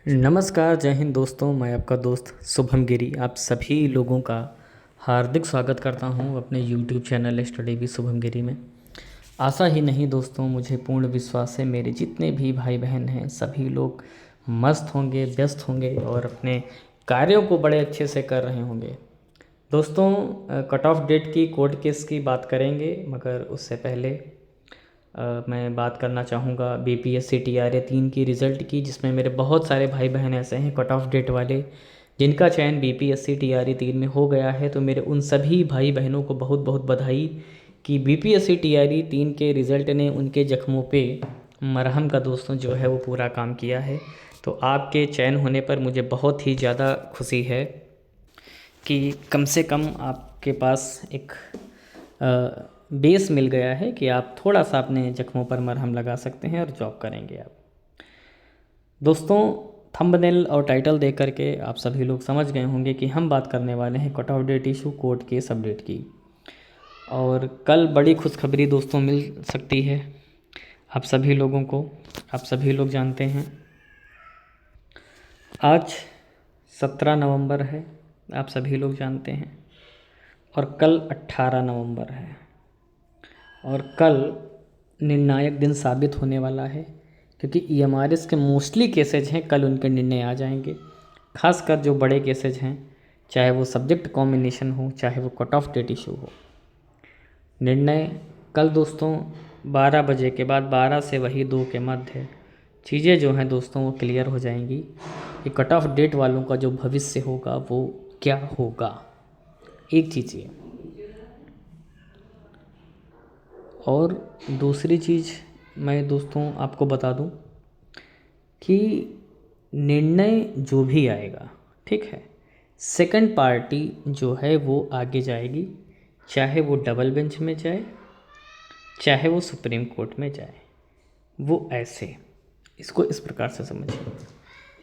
नमस्कार, जय हिंद दोस्तों। मैं आपका दोस्त शुभम गिरी आप सभी लोगों का हार्दिक स्वागत करता हूं अपने YouTube channel study with Shubham Giri में। आशा ही नहीं दोस्तों, मुझे पूर्ण विश्वास है मेरे जितने भी भाई बहन हैं सभी लोग मस्त होंगे, व्यस्त होंगे और अपने कार्यों को बड़े अच्छे से कर रहे होंगे। दोस्तों, कट ऑफ डेट की कोर्ट केस की बात करेंगे, मगर उससे पहले मैं बात करना चाहूँगा बीपीएससी टीआरए 3 की रिज़ल्ट की, जिसमें मेरे बहुत सारे भाई बहन ऐसे हैं कट ऑफ डेट वाले जिनका चयन बीपीएससी टीआरए 3 में हो गया है। तो मेरे उन सभी भाई बहनों को बहुत बहुत बधाई कि बीपीएससी टीआरए 3 के रिज़ल्ट ने उनके ज़ख्मों पे मरहम का दोस्तों जो है वो पूरा काम किया है। तो आपके चयन होने पर मुझे बहुत ही ज़्यादा खुशी है कि कम से कम आपके पास एक बेस मिल गया है कि आप थोड़ा सा अपने जख्मों पर मरहम लगा सकते हैं और जॉब करेंगे आप। दोस्तों, थंबनेल और टाइटल देख करके आप सभी लोग समझ गए होंगे कि हम बात करने वाले हैं cut off date issue court case update की। और कल बड़ी खुशखबरी दोस्तों मिल सकती है आप सभी लोगों को। आप सभी लोग जानते हैं आज 17 नवंबर है, आप सभी लोग जानते हैं, और कल 18 नवंबर है। और कल निर्णायक दिन साबित होने वाला है, क्योंकि ईएमआरएस के मोस्टली केसेज हैं कल उनके निर्णय आ जाएंगे। खासकर जो बड़े केसेज हैं, चाहे वो सब्जेक्ट कॉम्बिनेशन हो, चाहे वो कट ऑफ डेट इशू हो, निर्णय कल दोस्तों 12 बजे के बाद 12 से वही 2 के मध्य चीज़ें जो हैं दोस्तों वो क्लियर हो जाएंगी कि कट ऑफ डेट वालों का जो भविष्य होगा वो क्या होगा। एक चीज़ ये, और दूसरी चीज़ मैं दोस्तों आपको बता दूं कि निर्णय जो भी आएगा, ठीक है, सेकंड पार्टी जो है वो आगे जाएगी, चाहे वो डबल बेंच में जाए, चाहे वो सुप्रीम कोर्ट में जाए। वो ऐसे, इसको इस प्रकार से समझिए।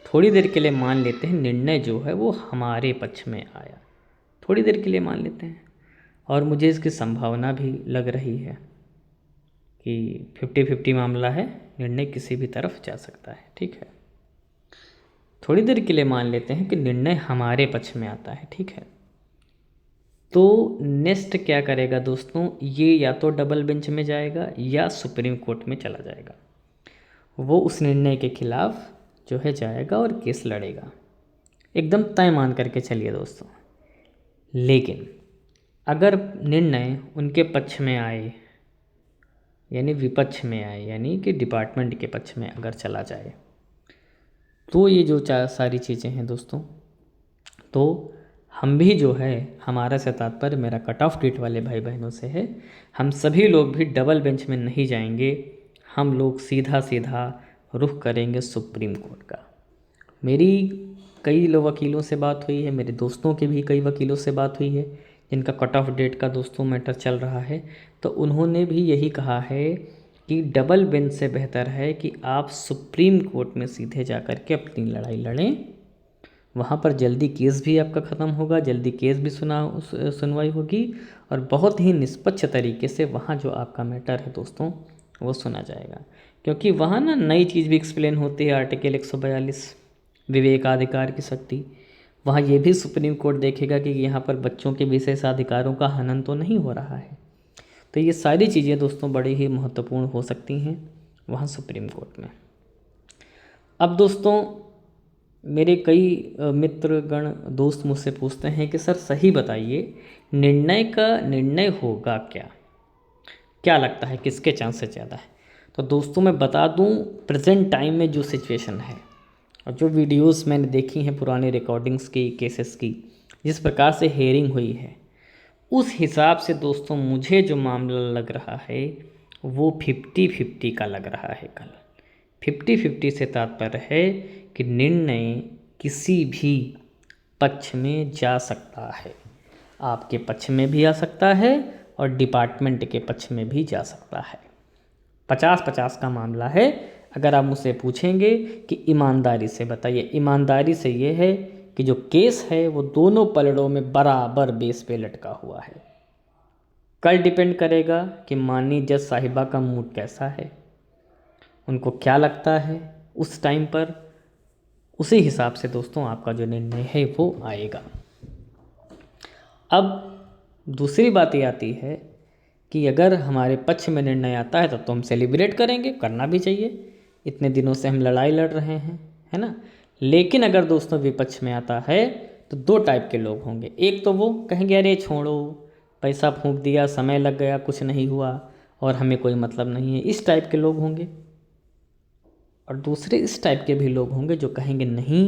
थोड़ी देर के लिए मान लेते हैं निर्णय जो है वो हमारे पक्ष में आया, थोड़ी देर के लिए मान लेते हैं, और मुझे इसकी संभावना भी लग रही है कि 50-50 मामला है, निर्णय किसी भी तरफ जा सकता है, ठीक है। थोड़ी देर के लिए मान लेते हैं कि निर्णय हमारे पक्ष में आता है, ठीक है। तो नेक्स्ट क्या करेगा दोस्तों, ये या तो डबल बेंच में जाएगा या सुप्रीम कोर्ट में चला जाएगा। वो उस निर्णय के खिलाफ जो है जाएगा और केस लड़ेगा, एकदम तय मान करके चलिए दोस्तों। लेकिन अगर निर्णय उनके पक्ष में आए, यानी विपक्ष में आए, यानी कि डिपार्टमेंट के पक्ष में अगर चला जाए, तो ये जो सारी चीज़ें हैं दोस्तों, तो हम भी जो है, हमारा से तात्पर्य मेरा कट ऑफ डेट वाले भाई बहनों से है, हम सभी लोग भी डबल बेंच में नहीं जाएंगे। हम लोग सीधा सीधा रुख करेंगे सुप्रीम कोर्ट का। मेरी कई वकीलों से बात हुई है, मेरे दोस्तों के भी कई वकीलों से बात हुई है जिनका कट ऑफ डेट का दोस्तों मैटर चल रहा है, तो उन्होंने भी यही कहा है कि डबल बेंच से बेहतर है कि आप सुप्रीम कोर्ट में सीधे जा कर के अपनी लड़ाई लड़ें। वहाँ पर जल्दी केस भी आपका ख़त्म होगा, जल्दी केस भी सुनवाई होगी, और बहुत ही निष्पक्ष तरीके से वहाँ जो आपका मैटर है दोस्तों वो सुना जाएगा। क्योंकि वहाँ ना नई चीज़ भी एक्सप्लेन होती है, आर्टिकल 142 विवेकाधिकार की शक्ति। वहाँ ये भी सुप्रीम कोर्ट देखेगा कि यहाँ पर बच्चों के विशेषाधिकारों का हनन तो नहीं हो रहा है। तो ये सारी चीज़ें दोस्तों बड़ी ही महत्वपूर्ण हो सकती हैं वहाँ सुप्रीम कोर्ट में। अब दोस्तों, मेरे कई मित्रगण दोस्त मुझसे पूछते हैं कि सर सही बताइए, निर्णय होगा क्या, क्या लगता है किसके चांसेस ज़्यादा है। तो दोस्तों मैं बता दूं, प्रेजेंट टाइम में जो सिचुएशन है और जो वीडियोस मैंने देखी हैं पुराने रिकॉर्डिंग्स की, केसेस की, जिस प्रकार से हेयरिंग हुई है, उस हिसाब से दोस्तों मुझे जो मामला लग रहा है वो 50-50 का लग रहा है। कल 50-50 से तात्पर्य है कि निर्णय किसी भी पक्ष में जा सकता है, आपके पक्ष में भी आ सकता है और डिपार्टमेंट के पक्ष में भी जा सकता है। 50-50 का मामला है। अगर आप मुझसे पूछेंगे कि ईमानदारी से बताइए, ईमानदारी से ये है कि जो केस है वो दोनों पलड़ों में बराबर बेस पे लटका हुआ है। कल डिपेंड करेगा कि माननीय जज साहिबा का मूड कैसा है, उनको क्या लगता है उस टाइम पर, उसी हिसाब से दोस्तों आपका जो निर्णय है वो आएगा। अब दूसरी बात ये आती है कि अगर हमारे पक्ष में निर्णय आता है तब तो हम सेलिब्रेट करेंगे, करना भी चाहिए, इतने दिनों से हम लड़ाई लड़ रहे हैं, है ना। लेकिन अगर दोस्तों विपक्ष में आता है तो दो टाइप के लोग होंगे। एक तो वो कहेंगे अरे छोड़ो, पैसा फूंक दिया, समय लग गया, कुछ नहीं हुआ और हमें कोई मतलब नहीं है, इस टाइप के लोग होंगे। और दूसरे इस टाइप के भी लोग होंगे जो कहेंगे नहीं,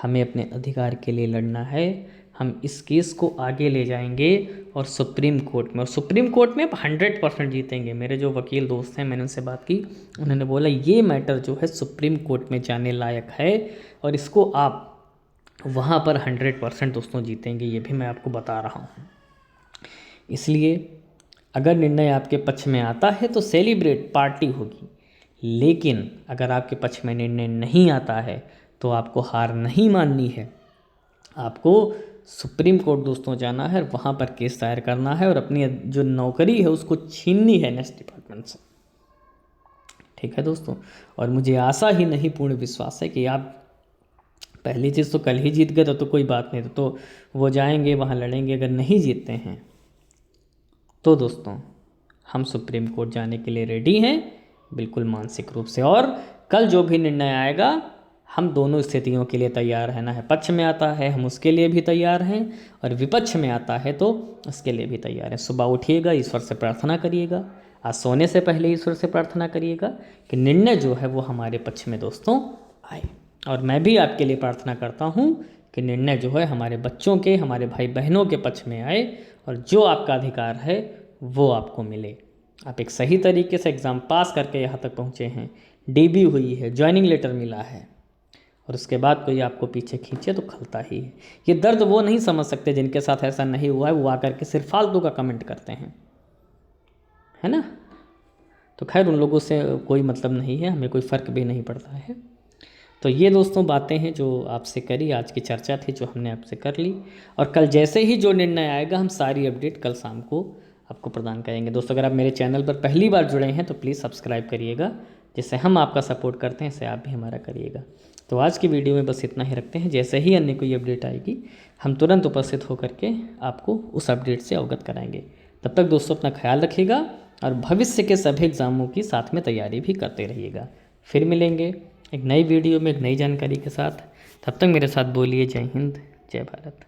हमें अपने अधिकार के लिए लड़ना है, हम इस केस को आगे ले जाएंगे और सुप्रीम कोर्ट में, और सुप्रीम कोर्ट में 100% जीतेंगे। मेरे जो वकील दोस्त हैं, मैंने उनसे बात की, उन्होंने बोला ये मैटर जो है सुप्रीम कोर्ट में जाने लायक है और इसको आप वहाँ पर 100% दोस्तों जीतेंगे, ये भी मैं आपको बता रहा हूँ। इसलिए अगर निर्णय आपके पक्ष में आता है तो सेलिब्रेट, पार्टी होगी। लेकिन अगर आपके पक्ष में निर्णय नहीं आता है तो आपको हार नहीं माननी है, आपको सुप्रीम कोर्ट दोस्तों जाना है, वहाँ पर केस दायर करना है और अपनी जो नौकरी है उसको छीननी है नेक्स्ट डिपार्टमेंट से। ठीक है दोस्तों, और मुझे आशा ही नहीं पूर्ण विश्वास है कि आप पहली चीज़ तो कल ही जीत गए तो कोई बात नहीं, तो वो जाएंगे वहाँ लड़ेंगे। अगर नहीं जीतते हैं तो दोस्तों हम सुप्रीम कोर्ट जाने के लिए रेडी हैं, बिल्कुल मानसिक रूप से। और कल जो भी निर्णय आएगा हम दोनों स्थितियों के लिए तैयार रहना है। पक्ष में आता है हम उसके लिए भी तैयार हैं और विपक्ष में आता है तो उसके लिए भी तैयार हैं। सुबह उठिएगा, ईश्वर से प्रार्थना करिएगा, आज सोने से पहले ईश्वर से प्रार्थना करिएगा कि निर्णय जो है वो हमारे पक्ष में दोस्तों आए। और मैं भी आपके लिए प्रार्थना करता हूँ कि निर्णय जो है हमारे बच्चों के, हमारे भाई बहनों के पक्ष में आए और जो आपका अधिकार है वो आपको मिले। आप एक सही तरीके से एग्ज़ाम पास करके यहाँ तक पहुँचे हैं, डीबी हुई है, ज्वाइनिंग लेटर मिला है, और उसके बाद कोई आपको पीछे खींचे तो खलता ही है। ये दर्द वो नहीं समझ सकते जिनके साथ ऐसा नहीं हुआ है, वो आकर के सिर्फ फालतू का कमेंट करते हैं, है ना। तो खैर उन लोगों से कोई मतलब नहीं है, हमें कोई फ़र्क भी नहीं पड़ता है। तो ये दोस्तों बातें हैं जो आपसे करी, आज की चर्चा थी जो हमने आपसे कर ली। और कल जैसे ही जो निर्णय आएगा हम सारी अपडेट कल शाम को आपको प्रदान करेंगे। दोस्तों अगर आप मेरे चैनल पर पहली बार जुड़े हैं तो प्लीज़ सब्सक्राइब करिएगा, जिससे हम आपका सपोर्ट करते हैं इससे आप भी हमारा करिएगा। तो आज की वीडियो में बस इतना ही रखते हैं। जैसे ही अन्य कोई अपडेट आएगी हम तुरंत उपस्थित होकर के आपको उस अपडेट से अवगत कराएंगे। तब तक दोस्तों अपना ख्याल रखिएगा और भविष्य के सभी एग्ज़ामों की साथ में तैयारी भी करते रहिएगा। फिर मिलेंगे एक नई वीडियो में एक नई जानकारी के साथ। तब तक मेरे साथ बोलिए जय हिंद, जय भारत।